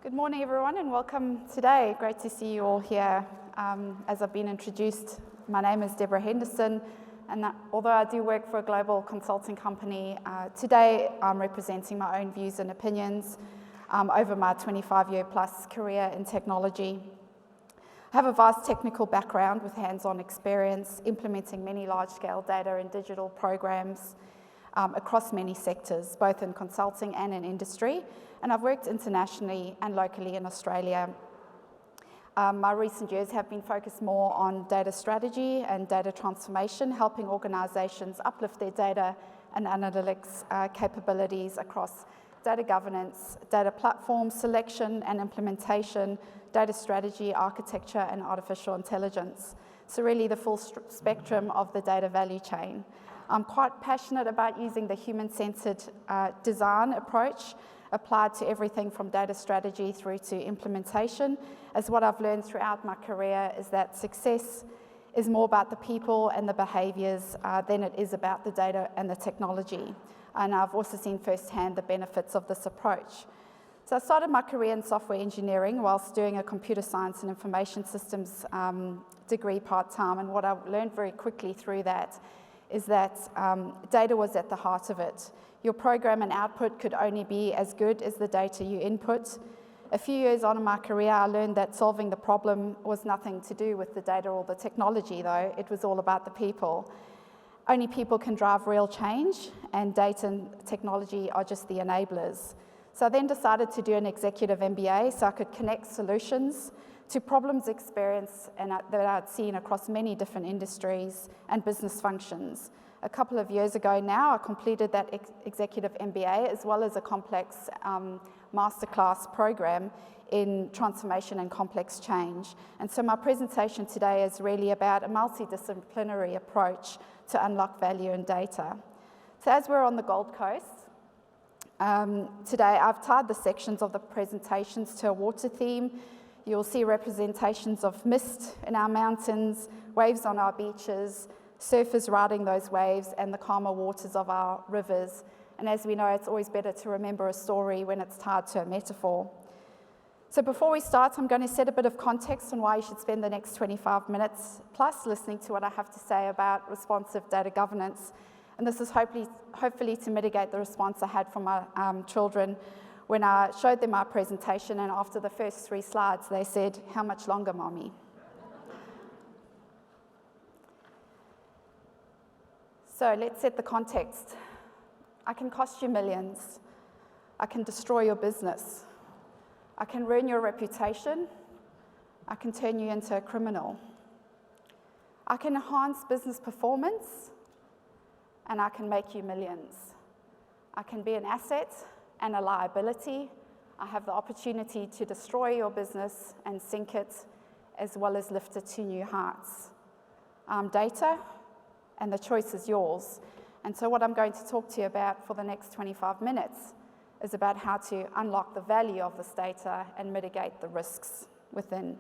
Good morning, everyone, and welcome today. Great to see you all here. As I've been introduced, my name is Deborah Henderson, and although I do work for a global consulting company, today I'm representing my own views and opinions over my 25-year plus career in technology. I have a vast technical background with hands-on experience implementing many large-scale data and digital programs across many sectors, both in consulting and in industry, and I've worked internationally and locally in Australia. My recent years have been focused more on data strategy and data transformation, helping organisations uplift their data and analytics capabilities across data governance, data platform selection and implementation, data strategy, architecture, and artificial intelligence. So really the full spectrum of the data value chain. I'm quite passionate about using the human-centered design approach applied to everything from data strategy through to implementation, as what I've learned throughout my career is that success is more about the people and the behaviours than it is about the data and the technology. And I've also seen firsthand the benefits of this approach. So I started my career in software engineering whilst doing a computer science and information systems degree part-time, and what I learned very quickly through that is that data was at the heart of it. Your program and output could only be as good as the data you input. A few years on in my career, I learned that solving the problem was nothing to do with the data or the technology, though. It was all about the people. Only people can drive real change, and data and technology are just the enablers. So I then decided to do an executive MBA so I could connect solutions to problems experienced and that I'd seen across many different industries and business functions. A couple of years ago now, I completed that executive MBA as well as a complex masterclass program in transformation and complex change. And so my presentation today is really about a multidisciplinary approach to unlock value in data. So as we're on the Gold Coast, today I've tied the sections of the presentations to a water theme. You'll see representations of mist in our mountains, waves on our beaches, surfers riding those waves, and the calmer waters of our rivers. And as we know, it's always better to remember a story when it's tied to a metaphor. So before we start, I'm going to set a bit of context on why you should spend the next 25 minutes plus listening to what I have to say about responsive data governance. And this is hopefully to mitigate the response I had from my children when I showed them my presentation, and after the first 3 slides, they said, "How much longer, Mommy?" So let's set the context. I can cost you millions. I can destroy your business. I can ruin your reputation. I can turn you into a criminal. I can enhance business performance, and I can make you millions. I can be an asset and a liability. I have the opportunity to destroy your business and sink it, as well as lift it to new heights. I'm data, and the choice is yours. And so what I'm going to talk to you about for the next 25 minutes is about how to unlock the value of this data and mitigate the risks within.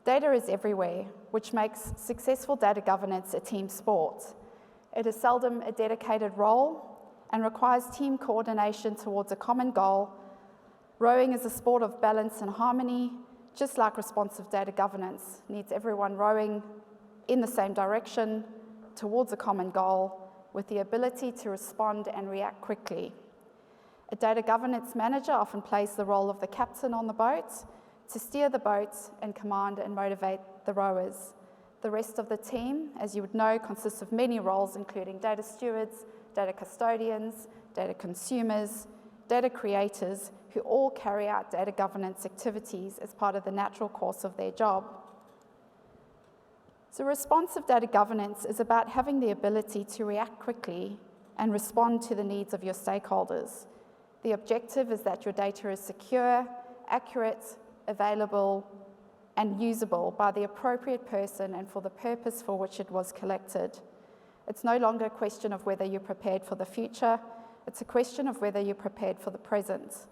Data is everywhere, which makes successful data governance a team sport. It is seldom a dedicated role and requires team coordination towards a common goal. Rowing is a sport of balance and harmony, just like responsive data governance needs everyone rowing in the same direction towards a common goal with the ability to respond and react quickly. A data governance manager often plays the role of the captain on the boat to steer the boat and command and motivate the rowers. The rest of the team, as you would know, consists of many roles, including data stewards, data custodians, data consumers, data creators, who all carry out data governance activities as part of the natural course of their job. So responsive data governance is about having the ability to react quickly and respond to the needs of your stakeholders. The objective is that your data is secure, accurate, available, and usable by the appropriate person and for the purpose for which it was collected. It's no longer a question of whether you're prepared for the future, it's a question of whether you're prepared for the present.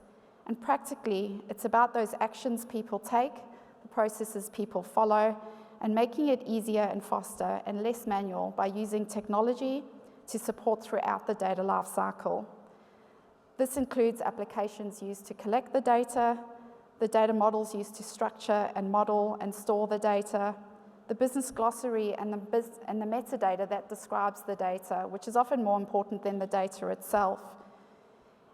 And practically, it's about those actions people take, the processes people follow, and making it easier and faster and less manual by using technology to support throughout the data life cycle. This includes applications used to collect the data models used to structure and model and store the data, the business glossary and the metadata that describes the data, which is often more important than the data itself,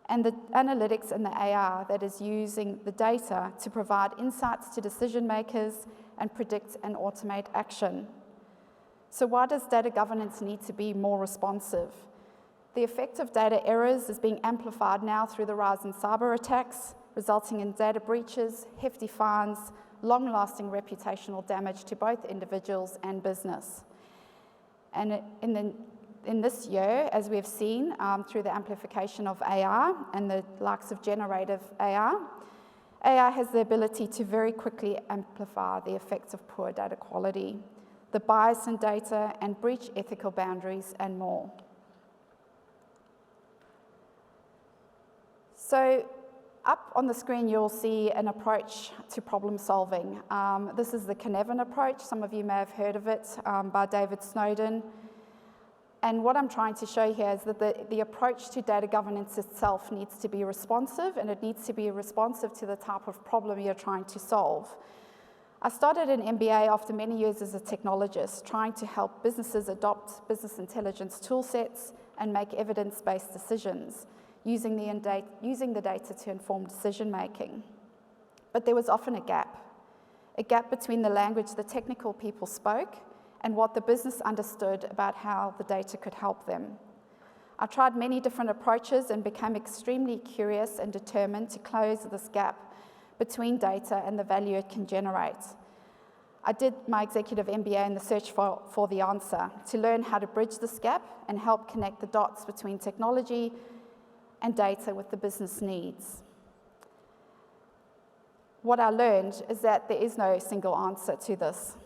and the analytics and the AI that is using the data to provide insights to decision makers and predict and automate action. So why does data governance need to be more responsive? The effect of data errors is being amplified now through the rise in cyber attacks, resulting in data breaches, hefty fines, long-lasting reputational damage to both individuals and business. And in this year, as we have seen through the amplification of AI and the likes of generative AI, AI has the ability to very quickly amplify the effects of poor data quality, the bias in data, and breach ethical boundaries and more. So up on the screen, you'll see an approach to problem solving. This is the Cynefin approach. Some of you may have heard of it by David Snowden. And what I'm trying to show here is that the approach to data governance itself needs to be responsive, and it needs to be responsive to the type of problem you're trying to solve. I started an MBA after many years as a technologist, trying to help businesses adopt business intelligence tool sets and make evidence-based decisions, using the data to inform decision-making. But there was often a gap between the language the technical people spoke and what the business understood about how the data could help them. I tried many different approaches and became extremely curious and determined to close this gap between data and the value it can generate. I did my executive MBA in the search for the answer, to learn how to bridge this gap and help connect the dots between technology and data with the business needs. What I learned is that there is no single answer to this.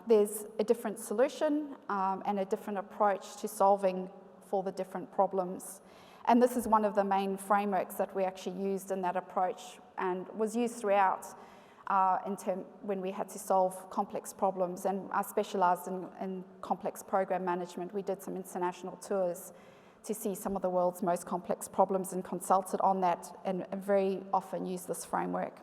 There's a different solution and a different approach to solving for the different problems. And this is one of the main frameworks that we actually used in that approach and was used throughout when we had to solve complex problems. And I specialized in complex program management. We did some international tours to see some of the world's most complex problems and consulted on that and very often use this framework.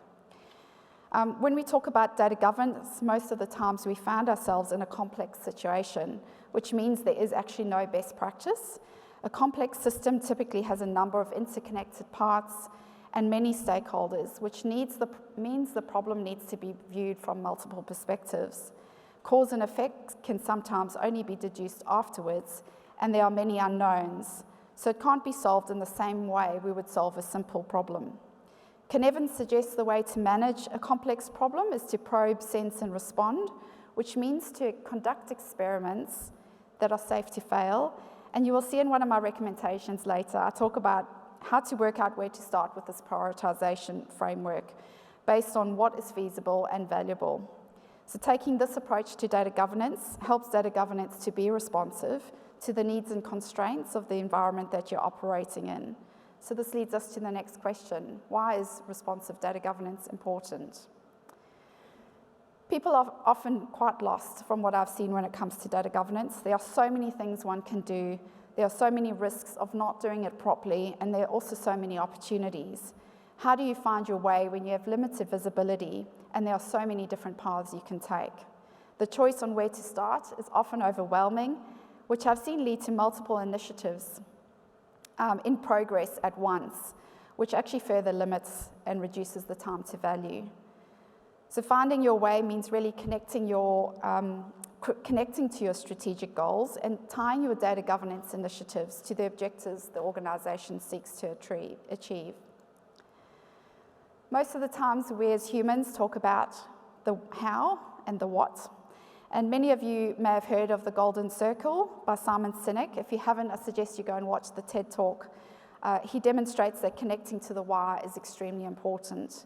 When we talk about data governance, most of the times we found ourselves in a complex situation, which means there is actually no best practice. A complex system typically has a number of interconnected parts and many stakeholders, which means the problem needs to be viewed from multiple perspectives. Cause and effect can sometimes only be deduced afterwards, and there are many unknowns, so it can't be solved in the same way we would solve a simple problem. Cynefin suggests the way to manage a complex problem is to probe, sense, and respond, which means to conduct experiments that are safe to fail. And you will see in one of my recommendations later, I talk about how to work out where to start with this prioritization framework based on what is feasible and valuable. So taking this approach to data governance helps data governance to be responsive to the needs and constraints of the environment that you're operating in. So this leads us to the next question. Why is responsive data governance important? People are often quite lost from what I've seen when it comes to data governance. There are so many things one can do. There are so many risks of not doing it properly, and there are also so many opportunities. How do you find your way when you have limited visibility and there are so many different paths you can take? The choice on where to start is often overwhelming, which I've seen lead to multiple initiatives in progress at once, which actually further limits and reduces the time to value. So finding your way means really connecting to your strategic goals and tying your data governance initiatives to the objectives the organization seeks to achieve. Most of the times we as humans talk about the how and the what. And many of you may have heard of the Golden Circle by Simon Sinek. If you haven't, I suggest you go and watch the TED Talk. He demonstrates that connecting to the why is extremely important.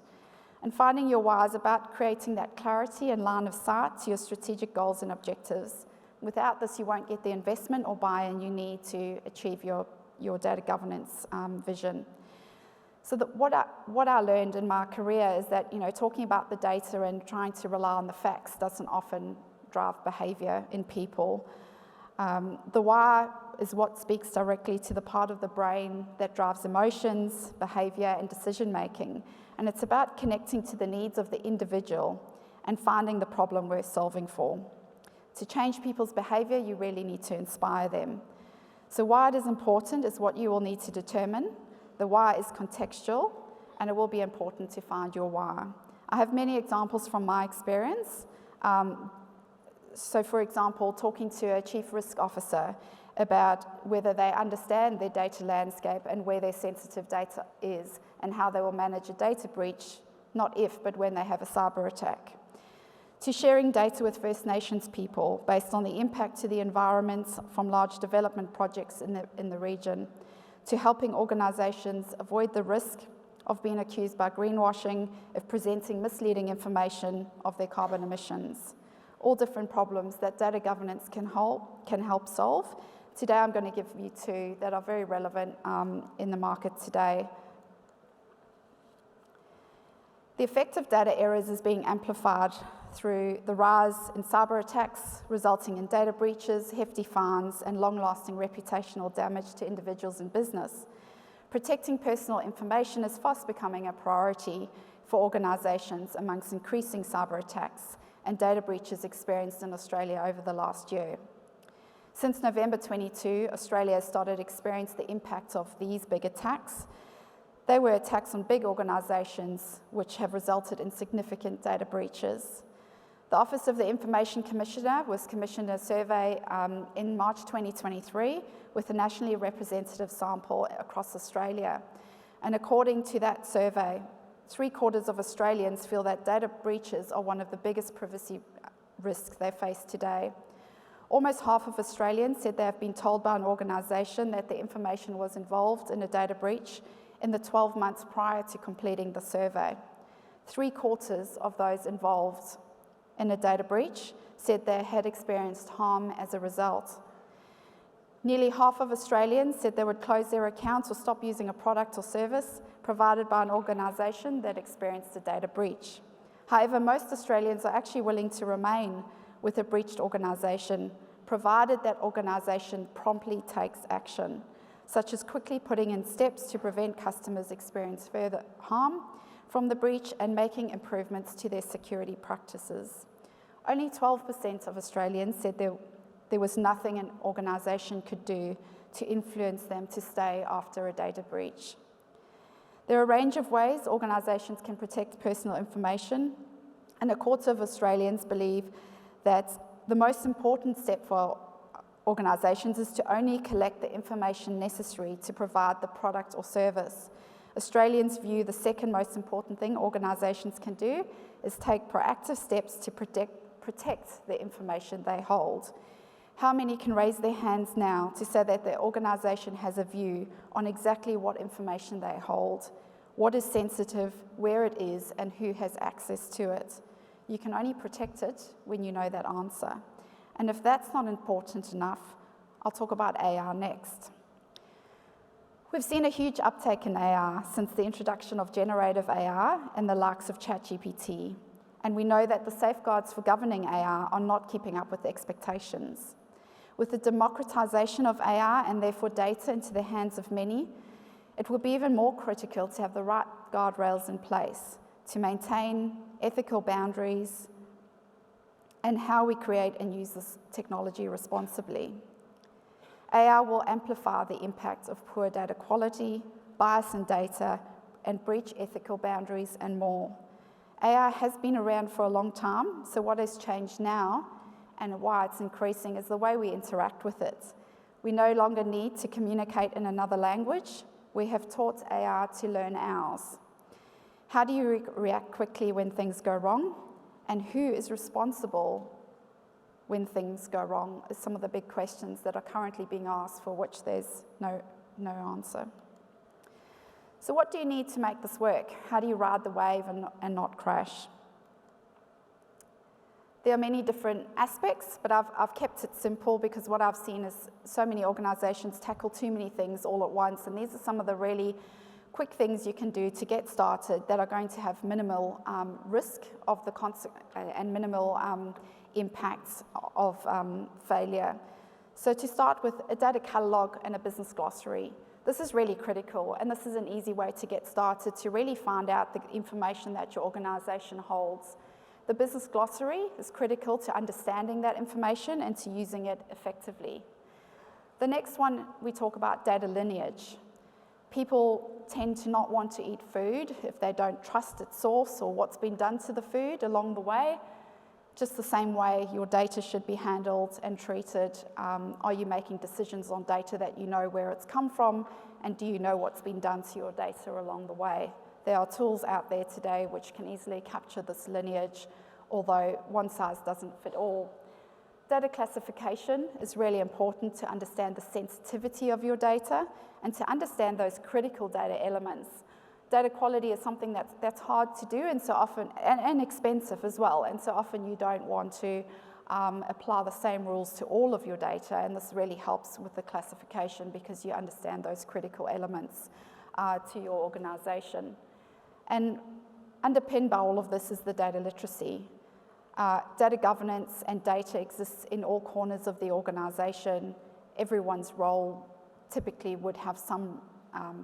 And finding your why is about creating that clarity and line of sight to your strategic goals and objectives. Without this, you won't get the investment or buy-in you need to achieve your data governance vision. So what I learned in my career is that talking about the data and trying to rely on the facts doesn't often drive behaviour in people. The why is what speaks directly to the part of the brain that drives emotions, behavior, and decision-making. And it's about connecting to the needs of the individual and finding the problem we're solving for. To change people's behavior, you really need to inspire them. So why it is important is what you will need to determine. The why is contextual, and it will be important to find your why. I have many examples from my experience. So for example, talking to a chief risk officer about whether they understand their data landscape and where their sensitive data is and how they will manage a data breach, not if, but when they have a cyber attack. To sharing data with First Nations people based on the impact to the environment from large development projects in the region, to helping organisations avoid the risk of being accused by greenwashing, of presenting misleading information of their carbon emissions. All different problems that data governance can help solve. Today I'm going to give you two that are very relevant in the market today. The effect of data errors is being amplified through the rise in cyber attacks, resulting in data breaches, hefty fines, and long-lasting reputational damage to individuals and business. Protecting personal information is fast becoming a priority for organisations amongst increasing cyber attacks and data breaches experienced in Australia over the last year. Since November 22, Australia has started to experience the impact of these big attacks. They were attacks on big organisations which have resulted in significant data breaches. The Office of the Information Commissioner was commissioned a survey in March 2023 with a nationally representative sample across Australia. And according to that survey, 3/4 of Australians feel that data breaches are one of the biggest privacy risks they face today. Almost half of Australians said they have been told by an organisation that their information was involved in a data breach in the 12 months prior to completing the survey. 3/4 of those involved in a data breach said they had experienced harm as a result. Nearly half of Australians said they would close their accounts or stop using a product or service provided by an organisation that experienced a data breach. However, most Australians are actually willing to remain with a breached organisation, provided that organisation promptly takes action, such as quickly putting in steps to prevent customers experience further harm from the breach and making improvements to their security practices. Only 12% of Australians said there was nothing an organisation could do to influence them to stay after a data breach. There are a range of ways organisations can protect personal information, and 1/4 of Australians believe that the most important step for organisations is to only collect the information necessary to provide the product or service. Australians view the second most important thing organisations can do is take proactive steps to protect the information they hold. How many can raise their hands now to say that their organisation has a view on exactly what information they hold, what is sensitive, where it is, and who has access to it? You can only protect it when you know that answer. And if that's not important enough, I'll talk about AR next. We've seen a huge uptake in AR since the introduction of generative AR and the likes of ChatGPT. And we know that the safeguards for governing AR are not keeping up with expectations. With the democratisation of AR and therefore data into the hands of many, it will be even more critical to have the right guardrails in place to maintain ethical boundaries and how we create and use this technology responsibly. AR will amplify the impact of poor data quality, bias in data, and breach ethical boundaries and more. AR has been around for a long time, so what has changed now and why it's increasing is the way we interact with it. We no longer need to communicate in another language. We have taught AR to learn ours. How do you react quickly when things go wrong? And who is responsible when things go wrong is some of the big questions that are currently being asked for which there's no answer. So what do you need to make this work? How do you ride the wave and not crash? There are many different aspects, but I've kept it simple because what I've seen is so many organisations tackle too many things all at once, and these are some of the really quick things you can do to get started that are going to have minimal risk of and minimal impacts of failure. So to start with, a data catalog and a business glossary. This is really critical, and this is an easy way to get started to really find out the information that your organization holds. The business glossary is critical to understanding that information and to using it effectively. The next one, we talk about data lineage. People tend to not want to eat food if they don't trust its source or what's been done to the food along the way. Just the same way your data should be handled and treated. Are you making decisions on data that you know where it's come from, and do you know what's been done to your data along the way? There are tools out there today which can easily capture this lineage, although one size doesn't fit all. Data classification is really important to understand the sensitivity of your data and to understand those critical data elements. Data quality is something that's hard to do and so often, and expensive as well, and so often you don't want to apply the same rules to all of your data, and this really helps with the classification because you understand those critical elements to your organization. And underpinned by all of this is the data literacy. Data governance and data exists in all corners of the organization. Everyone's role typically would have some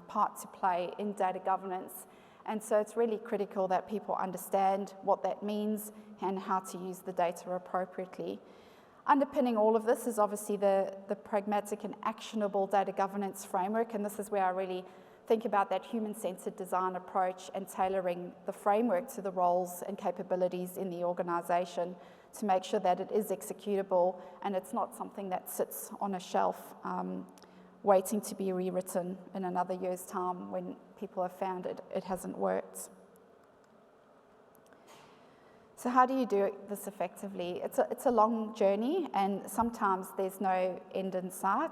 part to play in data governance. And so it's really critical that people understand what that means and how to use the data appropriately. Underpinning all of this is obviously the pragmatic and actionable data governance framework, and this is where I really think about that human-centered design approach and tailoring the framework to the roles and capabilities in the organization to make sure that it is executable and it's not something that sits on a shelf waiting to be rewritten in another year's time when people have found it hasn't worked. So how do you do this effectively? It's a long journey, and sometimes there's no end in sight.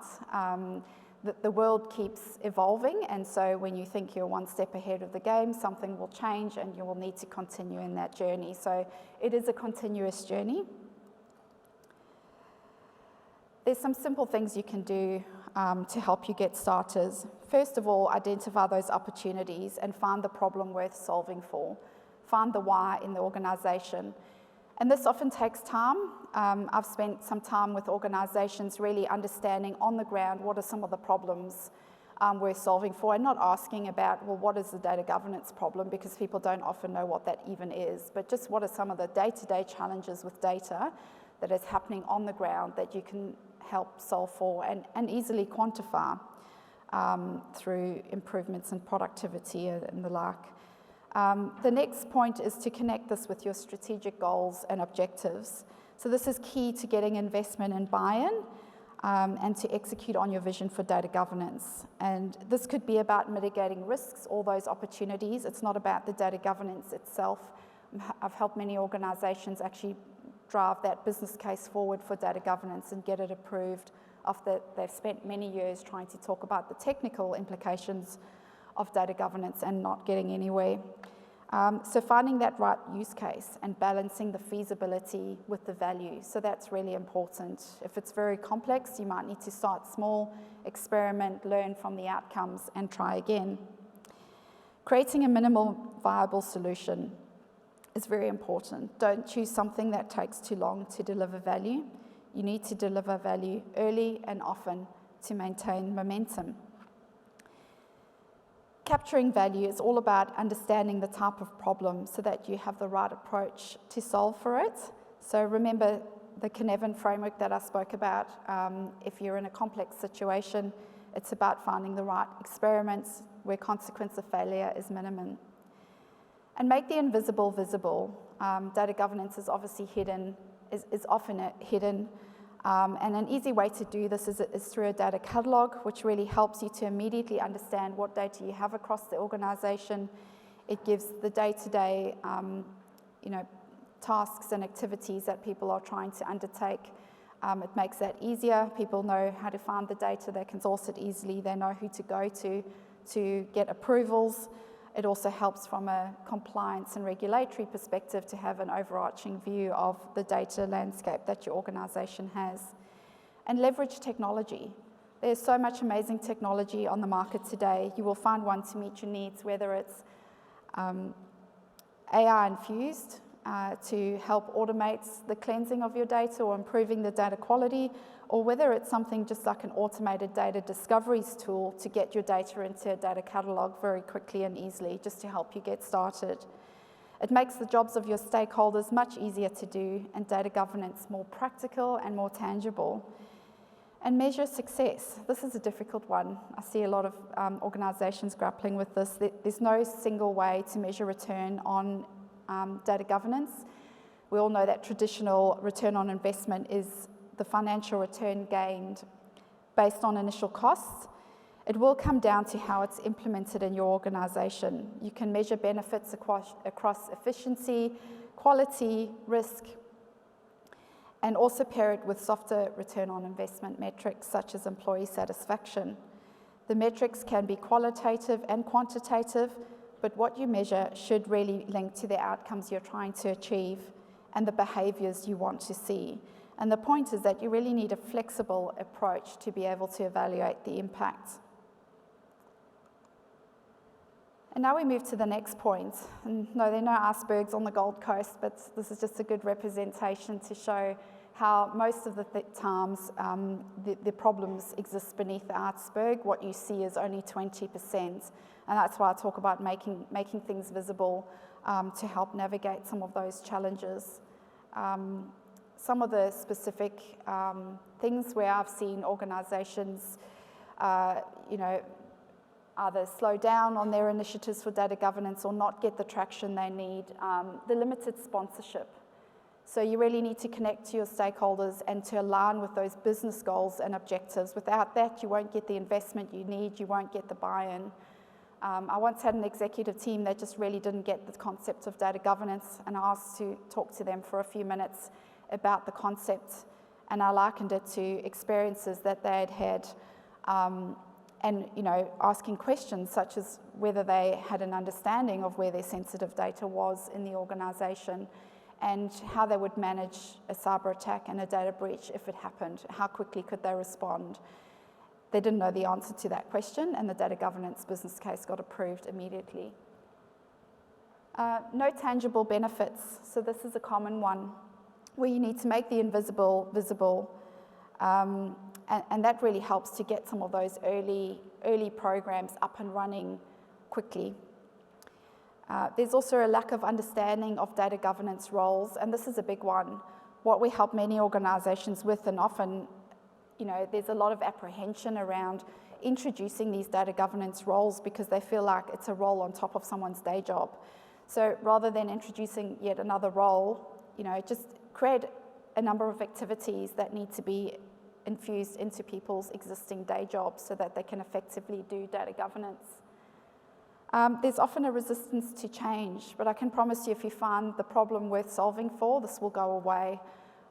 The world keeps evolving, and so when you think you're one step ahead of the game, something will change and you will need to continue in that journey. So it is a continuous journey. There's some simple things you can do to help you get started. First of all, identify those opportunities and find the problem worth solving for. Find the why in the organization. And this often takes time. I've spent some time with organizations really understanding on the ground what are some of the problems we're solving for, and not asking about, well, what is the data governance problem, because people don't often know what that even is, but just what are some of the day-to-day challenges with data that is happening on the ground that you can help solve for and easily quantify through improvements in productivity and the like. The next point is to connect this with your strategic goals and objectives. So this is key to getting investment and buy-in and to execute on your vision for data governance. And this could be about mitigating risks, all those opportunities. It's not about the data governance itself. I've helped many organizations actually drive that business case forward for data governance and get it approved after they've spent many years trying to talk about the technical implications of data governance and not getting anywhere. So finding that right use case and balancing the feasibility with the value. So that's really important. If it's very complex, you might need to start small, experiment, learn from the outcomes, and try again. Creating a minimal viable solution is very important. Don't choose something that takes too long to deliver value. You need to deliver value early and often to maintain momentum. Capturing value is all about understanding the type of problem so that you have the right approach to solve for it. So remember the Cynefin framework that I spoke about. If you're in a complex situation, it's about finding the right experiments where consequence of failure is minimum. And make the invisible visible. Data governance is obviously hidden, is often hidden. And an easy way to do this is through a data catalog, which really helps you to immediately understand what data you have across the organization. It gives the day-to-day tasks and activities that people are trying to undertake. It makes that easier. People know how to find the data. They can source it easily. They know who to go to get approvals. It also helps from a compliance and regulatory perspective to have an overarching view of the data landscape that your organization has. And leverage technology. There's so much amazing technology on the market today. You will find one to meet your needs, whether it's AI infused to help automate the cleansing of your data or improving the data quality, or whether it's something just like an automated data discoveries tool to get your data into a data catalog very quickly and easily, just to help you get started. It makes the jobs of your stakeholders much easier to do and data governance more practical and more tangible. And measure success. This is a difficult one. I see a lot of organisations grappling with this. There's no single way to measure return on data governance. We all know that traditional return on investment is the financial return gained based on initial costs. It will come down to how it's implemented in your organisation. You can measure benefits across efficiency, quality, risk, and also pair it with softer return on investment metrics such as employee satisfaction. The metrics can be qualitative and quantitative, but what you measure should really link to the outcomes you're trying to achieve and the behaviours you want to see. And the point is that you really need a flexible approach to be able to evaluate the impact. And now we move to the next point. And no, there are no icebergs on the Gold Coast, but this is just a good representation to show how most of the times the problems exist beneath the iceberg. What you see is only 20%. And that's why I talk about making things visible to help navigate some of those challenges. Some of the specific things where I've seen organisations, either slow down on their initiatives for data governance or not get the traction they need, the limited sponsorship. So you really need to connect to your stakeholders and to align with those business goals and objectives. Without that, you won't get the investment you need, you won't get the buy-in. I once had an executive team that just really didn't get the concept of data governance, and I asked to talk to them for a few minutes about the concept, and I likened it to experiences that they had had, and asking questions such as whether they had an understanding of where their sensitive data was in the organisation and how they would manage a cyber attack and a data breach if it happened. How quickly could they respond? They didn't know the answer to that question, and the data governance business case got approved immediately. No tangible benefits. So this is a common one where you need to make the invisible visible, and that really helps to get some of those early programs up and running quickly. There's also a lack of understanding of data governance roles, and this is a big one. What we help many organisations with, and often there's a lot of apprehension around introducing these data governance roles because they feel like it's a role on top of someone's day job. So rather than introducing yet another role, just create a number of activities that need to be infused into people's existing day jobs so that they can effectively do data governance. There's often a resistance to change, but I can promise you if you find the problem worth solving for, this will go away.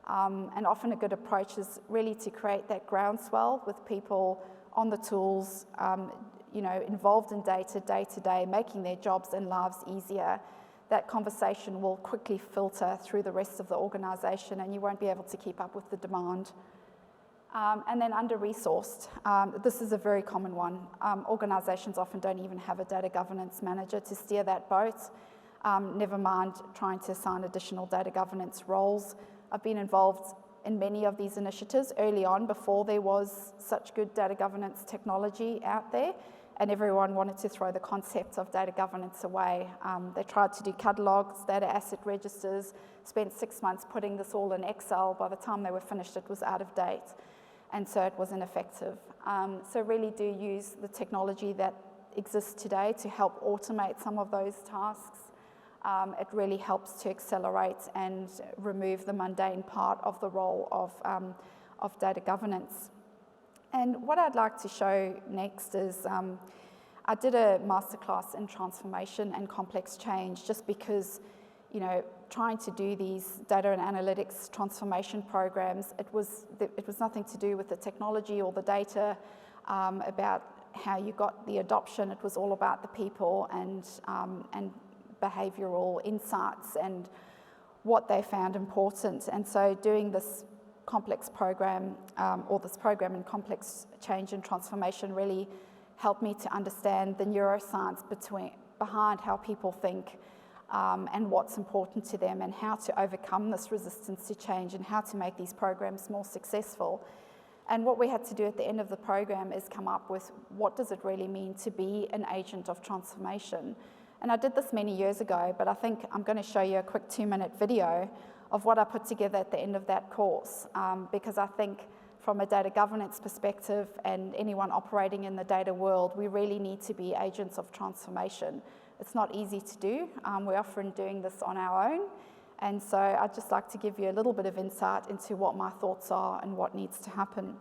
And often a good approach is really to create that groundswell with people on the tools, involved in data day to day, making their jobs and lives easier. That conversation will quickly filter through the rest of the organisation and you won't be able to keep up with the demand. And then under-resourced. This is a very common one. Organisations often don't even have a data governance manager to steer that boat, never mind trying to assign additional data governance roles. I've been involved in many of these initiatives early on before there was such good data governance technology out there, and everyone wanted to throw the concept of data governance away. They tried to do catalogues, data asset registers, spent 6 months putting this all in Excel. By the time they were finished, it was out of date, and so it was ineffective. So really do use the technology that exists today to help automate some of those tasks. It really helps to accelerate and remove the mundane part of the role of data governance. And what I'd like to show next is I did a masterclass in transformation and complex change just because, trying to do these data and analytics transformation programs, it was nothing to do with the technology or the data about how you got the adoption. It was all about the people and behavioural insights and what they found important. And so doing this complex program or this program in complex change and transformation really helped me to understand the neuroscience behind how people think and what's important to them and how to overcome this resistance to change and how to make these programs more successful. And what we had to do at the end of the program is come up with what does it really mean to be an agent of transformation. And I did this many years ago, but I think I'm going to show you a quick 2-minute video of what I put together at the end of that course, because I think from a data governance perspective and anyone operating in the data world, we really need to be agents of transformation. It's not easy to do. We're often doing this on our own. And so I'd just like to give you a little bit of insight into what my thoughts are and what needs to happen.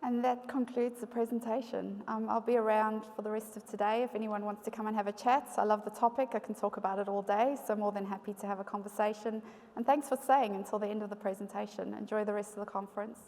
And that concludes the presentation. I'll be around for the rest of today if anyone wants to come and have a chat. I love the topic. I can talk about it all day, so more than happy to have a conversation. And thanks for staying until the end of the presentation. Enjoy the rest of the conference.